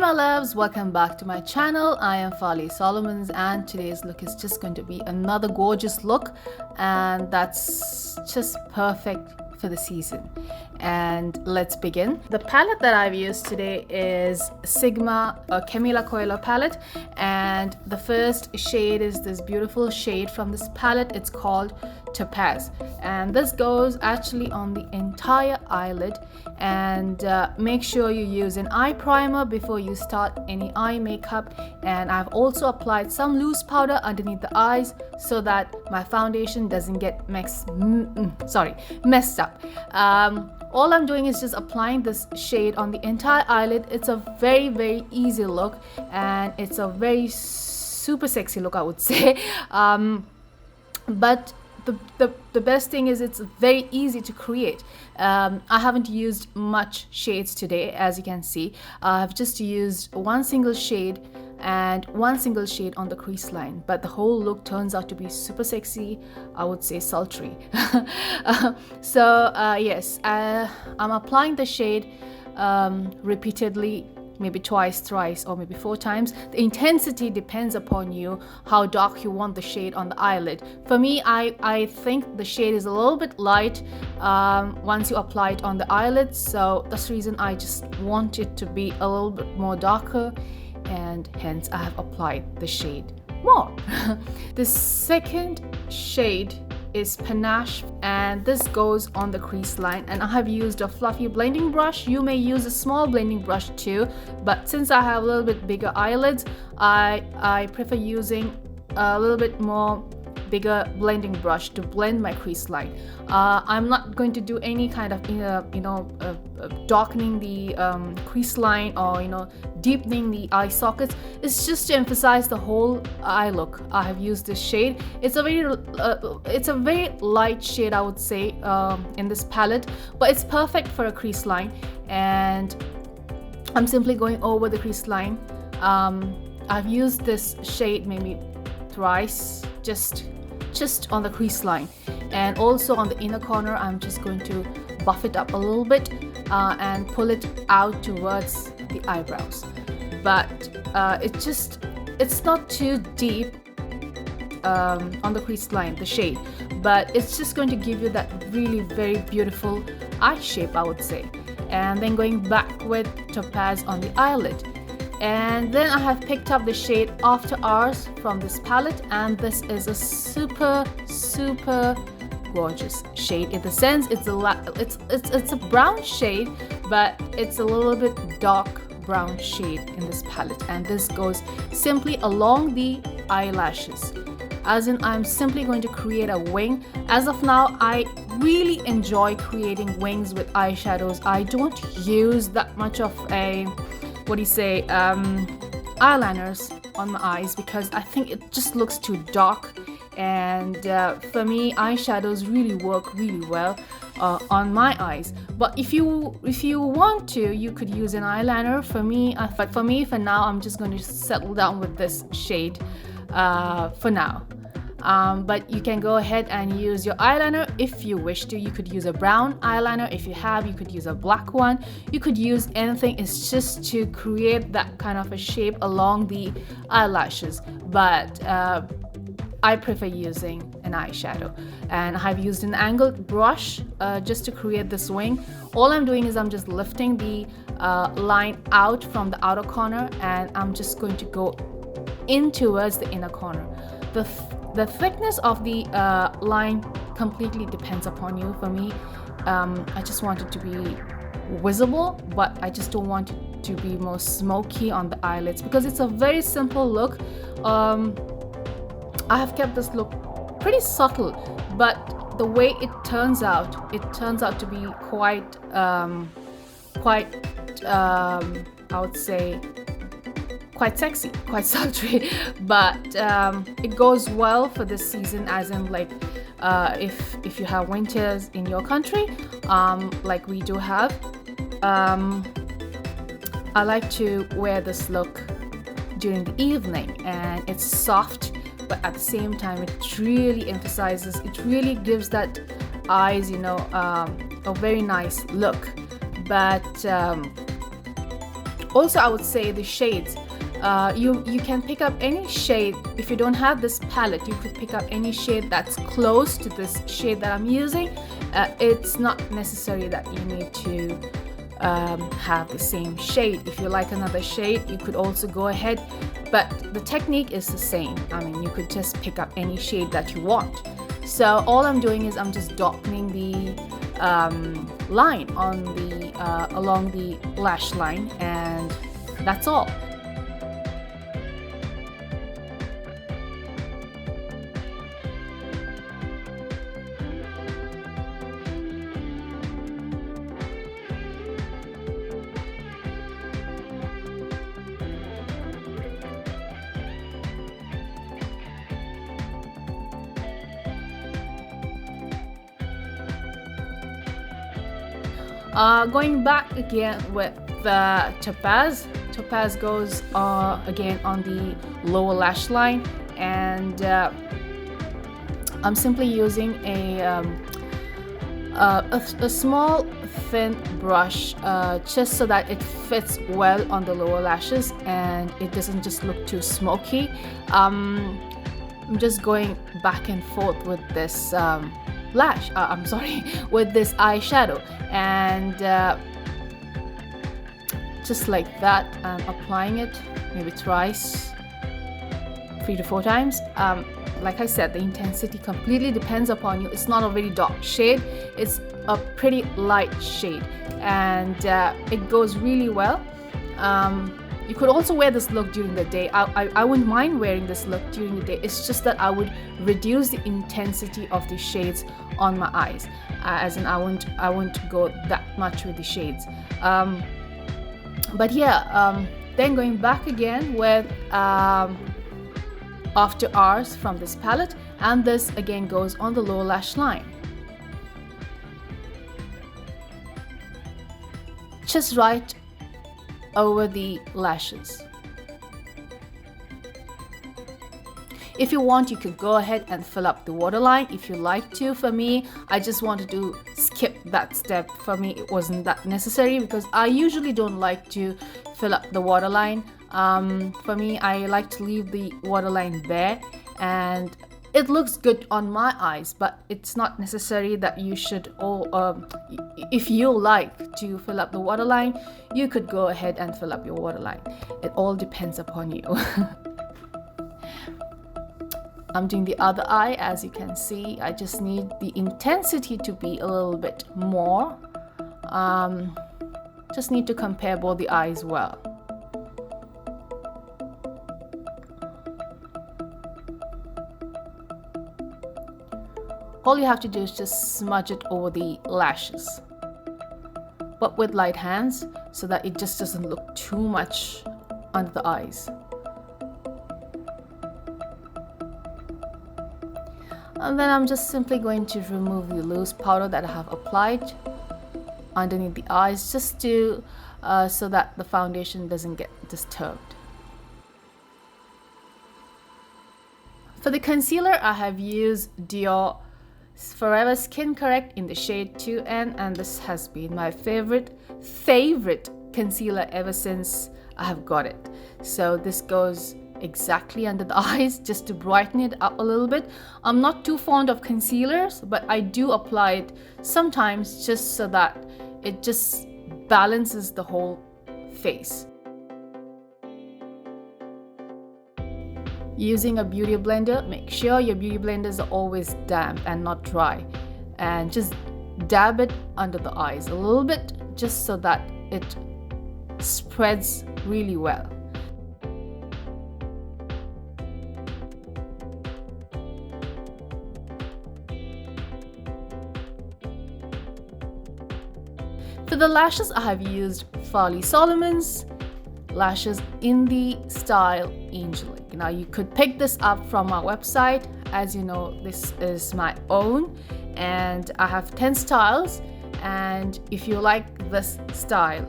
my loves, welcome back to my channel. I am Farlie Solomons and today's look is just going to be another gorgeous look, and that's just perfect for the season. And let's begin. The palette that I've used today is Sigma Camila Coelho palette, and the first shade is this beautiful shade from this palette. It's called Topaz, and this goes actually on the entire eyelid. And make sure you use an eye primer before you start any eye makeup. And I've also applied some loose powder underneath the eyes so that my foundation doesn't get messed up. All I'm doing is just applying this shade on the entire eyelid. It's a very easy look, and it's a very super sexy look, I would say. But the best thing is it's very easy to create. I haven't used much shades today, as you can see. I've just used one single shade and one single shade on the crease line, but the whole look turns out to be super sexy, I would say sultry. Yes, I'm applying the shade repeatedly, maybe twice, thrice, or maybe 4 times. The intensity depends upon you, how dark you want the shade on the eyelid. For me, I think the shade is a little bit light once you apply it on the eyelid, so that's the reason I just want it to be a little bit more darker, and hence I have applied the shade more. The second shade is Panache, and this goes on the crease line, and I have used a fluffy blending brush. You may use a small blending brush too, but since I have a little bit bigger eyelids, I prefer using a little bit more bigger blending brush to blend my crease line. I'm not going to do any kind of darkening the crease line or deepening the eye sockets. It's just to emphasize the whole eye look. I have used this shade. It's a very light shade, I would say, in this palette, but it's perfect for a crease line. And I'm simply going over the crease line. I've used this shade maybe thrice, just on the crease line, and also on the inner corner. I'm just going to buff it up a little bit and pull it out towards the eyebrows, but it's not too deep on the crease line, the shade, but it's just going to give you that really very beautiful eye shape, I would say. And then going back with Topaz on the eyelid. And then I have picked up the shade After Hours from this palette, and this is a super gorgeous shade. In the sense, it's a brown shade, but it's a little bit dark brown shade in this palette, and this goes simply along the eyelashes. As in, I'm simply going to create a wing. As of now, I really enjoy creating wings with eyeshadows. I don't use that much of a eyeliners on my eyes, because I think it just looks too dark, and for me, eyeshadows really work really well on my eyes. But if you want to, you could use an eyeliner. For me, for now, I'm just going to settle down with this shade for now. But you can go ahead and use your eyeliner if you wish to. You could use a brown eyeliner. If you have, you could use a black one. You could use anything. It's just to create that kind of a shape along the eyelashes. But I prefer using an eyeshadow, and I've used an angled brush just to create this wing. All I'm doing is I'm just lifting the line out from the outer corner, and I'm just going to go in towards the inner corner. The thickness of the line completely depends upon you. For me, I just want it to be visible, but I just don't want it to be more smoky on the eyelids, because it's a very simple look. I have kept this look pretty subtle, but the way it turns out to be quite I would say quite sexy, quite sultry, but it goes well for this season, as in like if you have winters in your country, like we do have. I like to wear this look during the evening, and it's soft, but at the same time it really emphasizes, it really gives that eyes, a very nice look. But Also, I would say the shades. You can pick up any shade. If you don't have this palette, you could pick up any shade that's close to this shade that I'm using. It's not necessary that you need to have the same shade. If you like another shade, you could also go ahead, but the technique is the same. I mean, you could just pick up any shade that you want. So all I'm doing is I'm just darkening the line on the along the lash line, and that's all. Going back again with the Topaz. Topaz goes again on the lower lash line, and I'm simply using a small thin brush just so that it fits well on the lower lashes and it doesn't just look too smoky. I'm just going back and forth with this with this eyeshadow, and just like that, I'm applying it maybe twice, 3 to 4 times. Like I said, the intensity completely depends upon you. It's not a very dark shade, it's a pretty light shade, and it goes really well. You could also wear this look during the day. I wouldn't mind wearing this look during the day. It's just that I would reduce the intensity of the shades on my eyes, as in I won't go that much with the shades. But yeah, then going back again with After Hours from this palette, and this again goes on the lower lash line. Just right over the lashes. If you want, you could go ahead and fill up the waterline if you like to. For me, I just wanted to skip that step. For me, it wasn't that necessary because I usually don't like to fill up the waterline. For me, I like to leave the waterline bare, and it looks good on my eyes, but it's not necessary that you should if you like to fill up the waterline, you could go ahead and fill up your waterline. It all depends upon you. I'm doing the other eye. As you can see, I just need the intensity to be a little bit more. Just need to compare both the eyes well. All you have to do is just smudge it over the lashes, but with light hands so that it just doesn't look too much under the eyes. And then I'm just simply going to remove the loose powder that I have applied underneath the eyes, just to so that the foundation doesn't get disturbed. For the concealer, I have used Dior Forever Skin Correct in the shade 2N, and this has been my favorite concealer ever since I have got it. So this goes exactly under the eyes just to brighten it up a little bit. I'm not too fond of concealers, but I do apply it sometimes just so that it just balances the whole face. Using a beauty blender, make sure your beauty blenders are always damp and not dry, and just dab it under the eyes a little bit just so that it spreads really well. For the lashes, I have used Farlie Solomons lashes in the style Angelic. Now you could pick this up from my website. As you know, this is my own, and I have 10 styles, and if you like this style,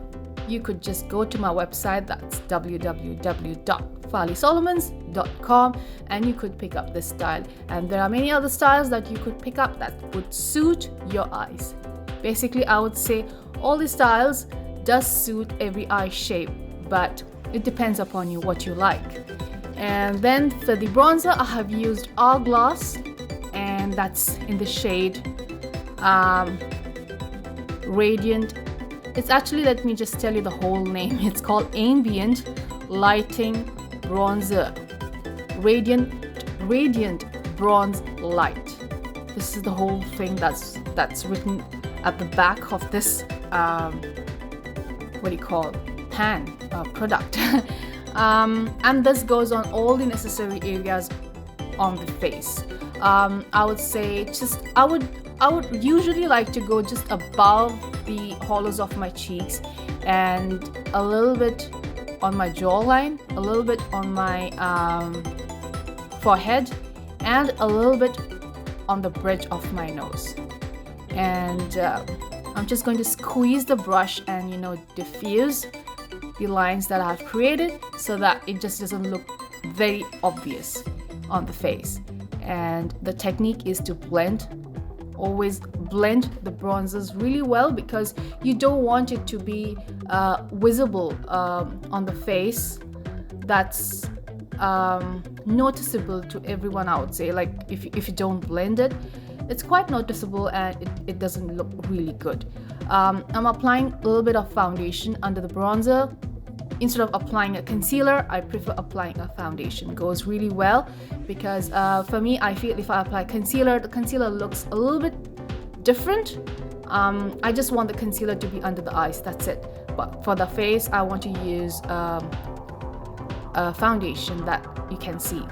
you could just go to my website. That's www.farliesolomons.com, and you could pick up this style, and there are many other styles that you could pick up that would suit your eyes. Basically, I would say all the styles does suit every eye shape but it depends upon you what you like. And then for the bronzer, I have used Hourglass, and that's in the shade Radiant. It's actually, let me just tell you the whole name. It's called Ambient Lighting Bronzer. Radiant Bronze Light. This is the whole thing that's written at the back of this what do you call product. And this goes on all the necessary areas on the face. I would say I would usually like to go just above the hollows of my cheeks and a little bit on my jawline, a little bit on my forehead, and a little bit on the bridge of my nose. And I'm just going to squeeze the brush and diffuse the lines that I've created so that it just doesn't look very obvious on the face. And the technique is to blend. Always blend the bronzers really well, because you don't want it to be visible on the face. That's noticeable to everyone, I would say. Like if you don't blend it, it's quite noticeable and it doesn't look really good. I'm applying a little bit of foundation under the bronzer. Instead of applying a concealer, I prefer applying a foundation. It goes really well because for me, I feel if I apply concealer, the concealer looks a little bit different. I just want the concealer to be under the eyes, that's it. But for the face, I want to use a foundation that you can see.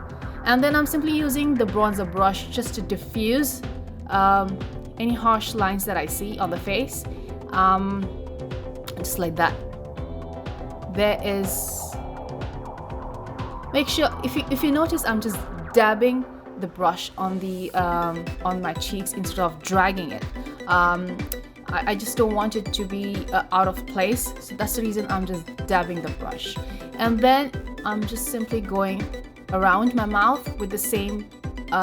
And then I'm simply using the bronzer brush just to diffuse any harsh lines that I see on the face. Just like that. There is, make sure if you notice, I'm just dabbing the brush on the on my cheeks instead of dragging it. I just don't want it to be out of place, so that's the reason I'm just dabbing the brush. And then I'm just simply going around my mouth with the same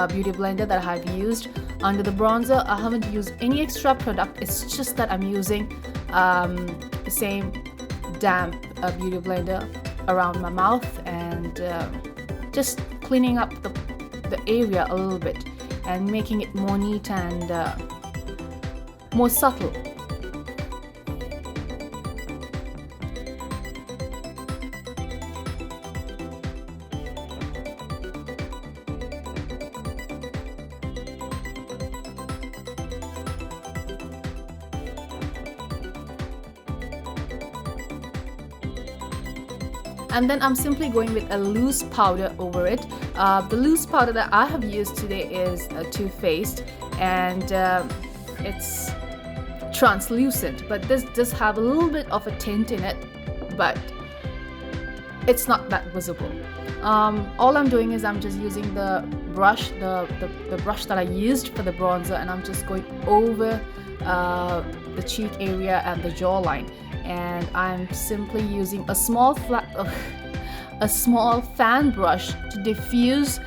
beauty blender that I have used under the bronzer. I haven't used any extra product, it's just that I'm using the same damp beauty blender around my mouth and just cleaning up the area a little bit and making it more neat and more subtle. And then I'm simply going with a loose powder over it. The loose powder that I have used today is Too Faced, and it's translucent, but this does have a little bit of a tint in it, but it's not that visible. All I'm doing is I'm just using the brush, the brush that I used for the bronzer, and I'm just going over the cheek area and the jawline. And I'm simply using a small fan brush to diffuse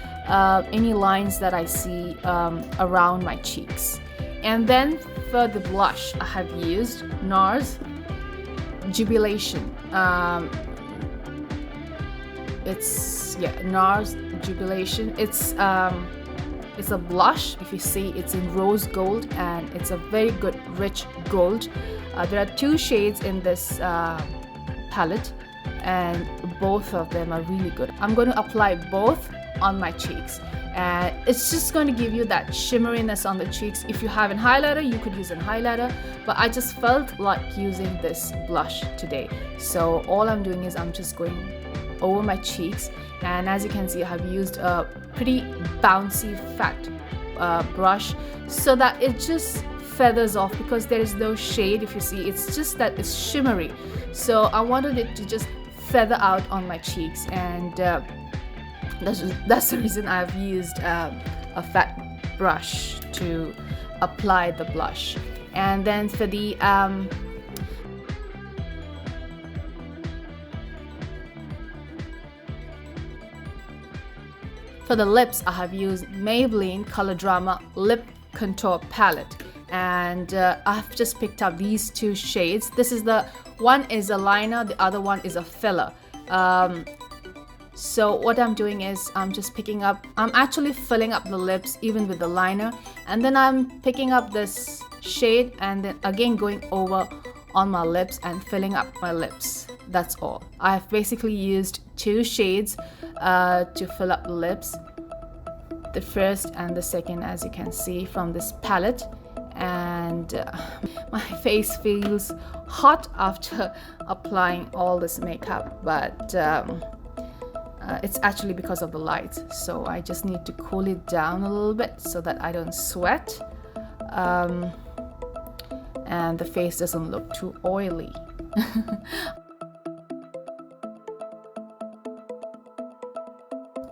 any lines that I see around my cheeks. And then for the blush, I have used NARS Jubilation. NARS Jubilation. It's a blush. If you see, it's in rose gold, and it's a very good rich gold. There are two shades in this palette, and both of them are really good. I'm going to apply both on my cheeks, and it's just going to give you that shimmeriness on the cheeks. If you have a highlighter, you could use a highlighter, but I just felt like using this blush today. So all I'm doing is I'm just going over my cheeks, and as you can see, I have used a pretty bouncy fat brush so that it just feathers off, because there is no shade. If you see, it's just that it's shimmery, so I wanted it to just feather out on my cheeks, and that's the reason I've used a fat brush to apply the blush. And then for the lips, I have used Maybelline Color Drama Lip Contour Palette. and I've just picked up these two shades. This is the one is a liner, the other one is a filler. So what I'm doing is I'm actually filling up the lips even with the liner, and then I'm picking up this shade and then again going over on my lips and filling up my lips. That's all. I've basically used two shades to fill up the lips, the first and the second, as you can see from this palette. And my face feels hot after applying all this makeup, but it's actually because of the light, so I just need to cool it down a little bit so that I don't sweat, and the face doesn't look too oily.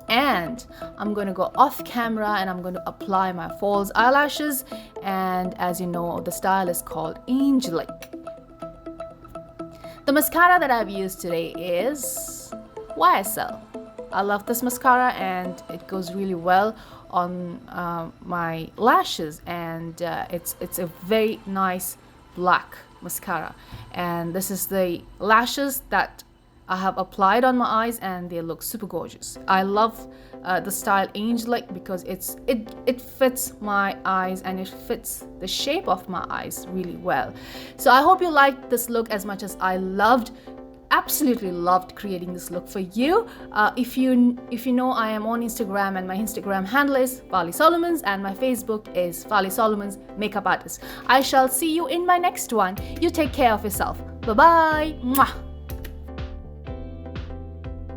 And I'm going to go off camera and I'm going to apply my false eyelashes, and as you know, the style is called Angelic. The mascara that I've used today is YSL. I love this mascara and it goes really well on my lashes, and it's a very nice black mascara, and this is the lashes that I have applied on my eyes and they look super gorgeous. I love the style Angelic because it fits my eyes and it fits the shape of my eyes really well. So I hope you liked this look as much as I absolutely loved creating this look for you. If you know, I am on Instagram and my Instagram handle is Farlie Solomons and my Facebook is Farlie Solomons Makeup Artist. I shall see you in my next one. You take care of yourself. Bye bye. Mwah.